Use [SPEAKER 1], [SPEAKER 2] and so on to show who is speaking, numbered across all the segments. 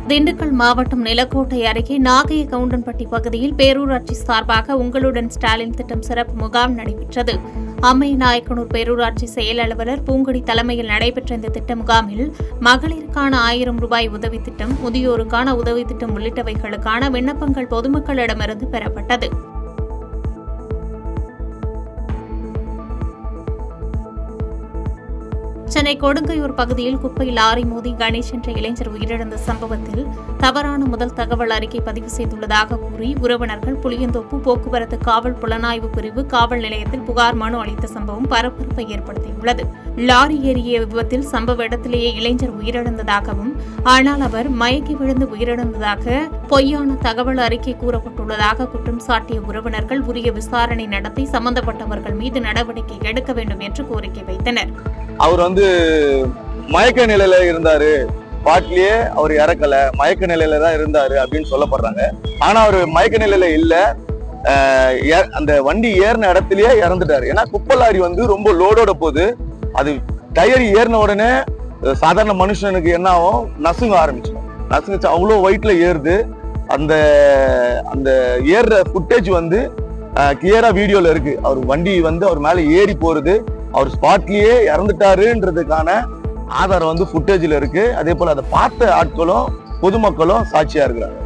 [SPEAKER 1] திண்டுக்கல் மாவட்டம் நிலக்கோட்டை அருகே நாகையகவுண்டன்பட்டி பகுதியில் பேரூராட்சி சார்பாக உங்களுடன் ஸ்டாலின் திட்டம் சிறப்பு முகாம் நடைபெற்றது. அம்மைநாயக்கனூர் பேரூராட்சி செயல் அலுவலர் பூங்குடி தலைமையில் நடைபெற்ற இந்த திட்ட முகாமில் மகளிருக்கான 1000 ரூபாய் உதவி திட்டம், முதியோருக்கான உதவி திட்டம் உள்ளிட்டவைகளுக்கான விண்ணப்பங்கள் பொதுமக்களிடமிருந்து பெறப்பட்டது. சென்னை கொடுங்கையூர் பகுதியில் குப்பை லாரி மோதி கணேஷ் என்ற இளைஞர் உயிரிழந்த சம்பவத்தில் தவறான முதல் தகவல் அறிக்கை பதிவு செய்துள்ளதாக கூறி உறவினர்கள் புளியந்தோப்பு போக்குவரத்து காவல் புலனாய்வு பிரிவு காவல் நிலையத்தில் புகார் மனு அளித்த சம்பவம் பரபரப்பை ஏற்படுத்தியுள்ளது. லாரி ஏறிய விபத்தில் சம்பவ இடத்திலேயே இளைஞர் உயிரிழந்ததாகவும், ஆனால் அவர் மயங்கி விழுந்து உயிரிழந்ததாக பொய்யான தகவல் அறிக்கை கூறப்பட்டுள்ளதாக குற்றம் சாட்டிய உறவினர்கள் உரிய விசாரணை நடத்தி சம்பந்தப்பட்டவர்கள் மீது நடவடிக்கை எடுக்க வேண்டும் என்று கோரிக்கை வைத்தனர்.
[SPEAKER 2] அவர் மயக்க நிலையில இருந்தாரு, பாட்டிலேயே அவர் இறக்கல, மயக்க நிலையில தான் இருந்தாரு அப்படின்னு சொல்லப்படுறாங்க. ஆனா அவர் மயக்க நிலையில இல்ல, அந்த வண்டி ஏறின இடத்துலயே இறந்துட்டாரு. ஏன்னா குப்பை லாரி ரொம்ப லோடோட போகுது. அது டயர் ஏறின உடனே சாதாரண மனுஷனுக்கு என்ன ஆகும், நசுங்க ஆரம்பிச்சிடும். நசுங்கிச்சு அவ்வளோ வெயிட்ல ஏறுது. அந்த அந்த ஏறுற ஃபுட்டேஜ் கிளியரா வீடியோல இருக்கு. அவர் வண்டி அவர் மேல ஏறி போறது, அவர் ஸ்பாட்லயே இறந்துட்டாருன்றதுக்கான ஆதாரம் ஃபுட்டேஜ்ல இருக்கு. அதே போல அதை பார்த்த ஆட்களும் பொதுமக்களும் சாட்சியா இருக்கிறாங்க.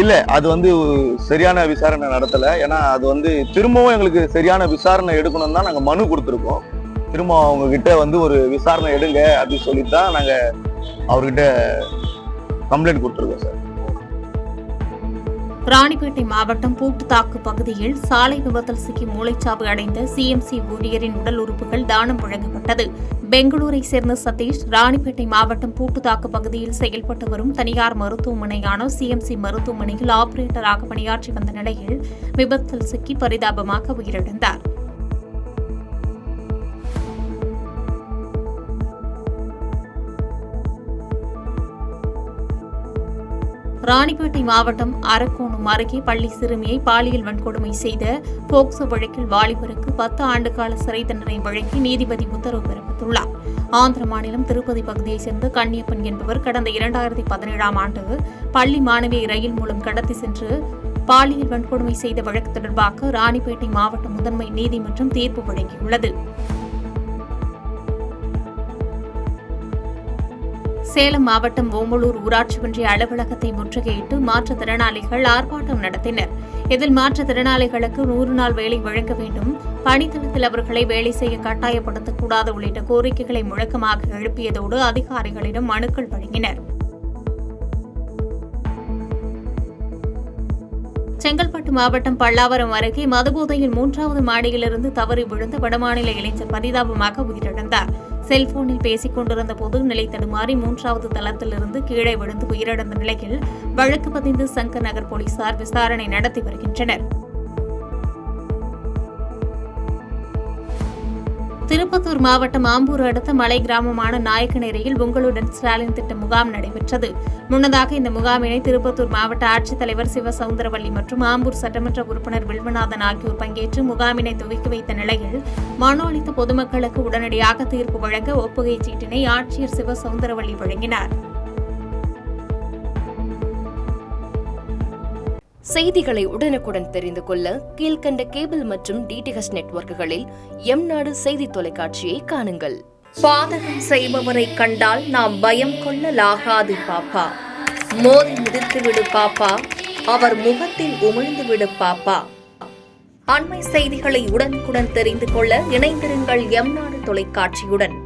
[SPEAKER 2] இல்ல, அது சரியான விசாரணை நடத்தல. ஏன்னா அது திரும்பவும் எங்களுக்கு சரியான விசாரணை எடுக்கணும் தான் நாங்க மனு கொடுத்துருக்கோம். திரும்ப அவங்க கிட்ட ஒரு விசாரணை எடுங்க அப்படின்னு சொல்லித்தான் நாங்க அவர்கிட்ட கம்ப்ளைண்ட் கொடுத்துருக்கோம் சார்.
[SPEAKER 1] ராணிப்பேட்டை மாவட்டம் பூட்டுத்தாக்கு பகுதியில் சாலை விபத்தில் சிக்கி மூளைச்சாவு அடைந்த சிஎம்சி ஊழியரின் உடல் உறுப்புகள் தானம் வழங்கப்பட்டது. பெங்களூரை சேர்ந்த சதீஷ் ராணிப்பேட்டை மாவட்டம் பூட்டுத்தாக்கு பகுதியில் செயல்பட்டு வரும் தனியார் மருத்துவமனையான சிஎம்சி மருத்துவமனையில் ஆபரேட்டராக பணியாற்றி வந்த நிலையில் விபத்தில் சிக்கி பரிதாபமாக உயிரிழந்தார். ராணிப்பேட்டை மாவட்டம் அரக்கோணம் அருகே பள்ளி சிறுமியை பாலியல் வன்கொடுமை செய்த போக்சோ வழக்கில் வாலிபருக்கு 10 ஆண்டு கால சிறை தண்டனை வழங்கி நீதிபதி உத்தரவு பிறப்பித்துள்ளார். ஆந்திர மாநிலம் திருப்பதி பகுதியைச் சேர்ந்த கன்னியப்பன் என்பவர் கடந்த 2017ஆம் ஆண்டு பள்ளி மாணவியை ரயில் மூலம் கடத்தி சென்று பாலியல் வன்கொடுமை செய்த வழக்கு தொடர்பாக ராணிப்பேட்டை மாவட்ட முதன்மை நீதிமன்றம் தீர்ப்பு வழங்கியுள்ளது. சேலம் மாவட்டம் ஓமலூர் ஊராட்சி ஒன்றிய அலுவலகத்தை முற்றுகையிட்டு மாற்றுத்திறனாளிகள் ஆர்ப்பாட்டம் நடத்தினர். இதில் மாற்றுத்திறனாளிகளுக்கு 100 நாள் வேலை வழங்க வேண்டும், பணித்தளத்தில் அவர்களை வேலை செய்ய கட்டாயப்படுத்தக்கூடாது உள்ளிட்ட கோரிக்கைகளை முழக்கமாக எழுப்பியதோடு அதிகாரிகளிடம் மனுக்கள் வழங்கினர். செங்கல்பட்டு மாவட்டம் பல்லாவரம் அருகே மதுபோதையில் 3வது மாடியிலிருந்து தவறி விழுந்த வடமாநில இளைஞர் பரிதாபமாக உயிரிழந்தார். செல்போனில் பேசிக் கொண்டிருந்த போது நிலை தடுமாறி 3வது தளத்திலிருந்து கீழே விழுந்து உயிரிழந்த நிலையில் வழக்கு பதிந்து சங்கர் நகர் போலீசார் விசாரணை நடத்தி வருகின்றனர். திருப்பத்தூர் மாவட்டம் ஆம்பூர் அடுத்த மலை கிராமமான நாயக்கனேரியில் உங்களுடன் ஸ்டாலின் திட்ட முகாம் நடைபெற்றது. முன்னதாக இந்த முகாமினை திருப்பத்தூர் மாவட்ட ஆட்சித்தலைவர் சிவசவுந்தரவல்லி மற்றும் ஆம்பூர் சட்டமன்ற உறுப்பினர் வில்வநாதன் ஆகியோர் பங்கேற்று முகாமினை துவக்கி வைத்த நிலையில் மனு அளித்த பொதுமக்களுக்கு உடனடியாக தீர்ப்பு வழங்க ஒப்புகை சீட்டினை ஆட்சியர் சிவசவுந்தரவல்லி வழங்கினார்.
[SPEAKER 3] செய்திகளை உடனுக்குடன் தெரிந்து கொள்ள கீழ்கண்ட கேபிள் மற்றும் டிடிஎச் நெட்வொர்க்குகளில் எம்நாடு செய்தி தொலைக்காட்சியை காணுங்கள்.
[SPEAKER 1] பாதகம் செய்பவரை கண்டால் நாம் பயம் கொள்ளலாகாது பாப்பா, மோதி மிதித்துவிடு பாப்பா, அவர் முகத்தில் உமிழ்ந்துவிடு பாப்பா. அண்மை செய்திகளை உடனுக்குடன் தெரிந்து கொள்ள இணைந்திருங்கள் எம்நாடு தொலைக்காட்சியுடன்.